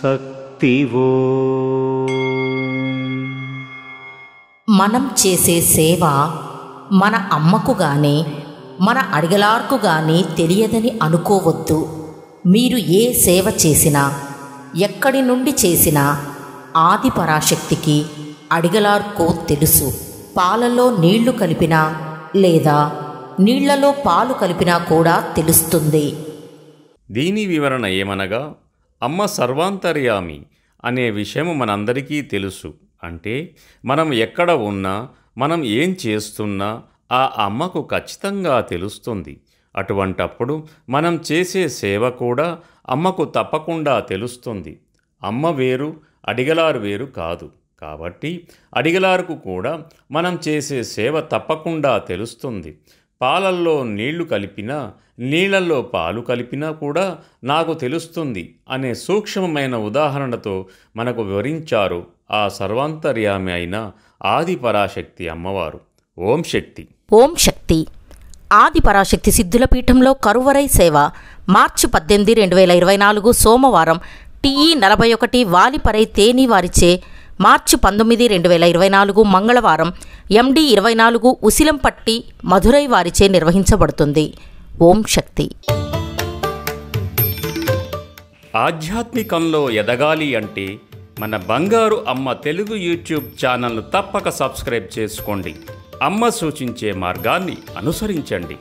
శక్తివో. మనం చేసే సేవ మన అమ్మకు గానీ మన అడిగలార్కు గానీ తెలియదని అనుకోవద్దు. మీరు ఏ సేవ చేసినా ఎక్కడి నుండి చేసినా ఆది పరాశక్తికి అడిగలార్కో తెలుసు. పాలలో నీళ్లు కలిపినా లేదా నీళ్లలో పాలు కలిపినా కూడా తెలుస్తుంది. దీని వివరణ ఏమనగా, అమ్మ సర్వాంతర్యామి అనే విషయం మనందరికీ తెలుసు. అంటే మనం ఎక్కడ ఉన్నా, మనం ఏం చేస్తున్నా ఆ అమ్మకు ఖచ్చితంగా తెలుస్తుంది. అటువంటప్పుడు మనం చేసే సేవ కూడా అమ్మకు తప్పకుండా తెలుస్తుంది. అమ్మ వేరు, అడిగలారు వేరు కాదు. కాబట్టి అడిగలారుకు కూడా మనం చేసే సేవ తప్పకుండా తెలుస్తుంది. పాలల్లో నీళ్లు కలిపినా నీళ్లలో పాలు కలిపినా కూడా నాకు తెలుస్తుంది అనే సూక్ష్మమైన ఉదాహరణతో మనకు వివరించారు ఆ సర్వాంతర్యామి అయిన ఆది పరాశక్తి అమ్మవారు. ఓం శక్తి. ఓం శక్తి. ఆది పరాశక్తి సిద్ధుల పీఠంలో కరువరై సేవ మార్చి 18, 2024 సోమవారం TE 41 వాలిపరై తేని వారిచే, మార్చి 19, 2024 మంగళవారం MD 24 ఉసిలంపట్టి మధురై వారిచే నిర్వహించబడుతుంది. ఓం శక్తి. ఆధ్యాత్మికంలో ఎదగాలి అంటే మన బంగారు అమ్మ తెలుగు యూట్యూబ్ ఛానల్ను తప్పక సబ్స్క్రైబ్ చేసుకోండి. అమ్మ సూచించే మార్గాన్ని అనుసరించండి.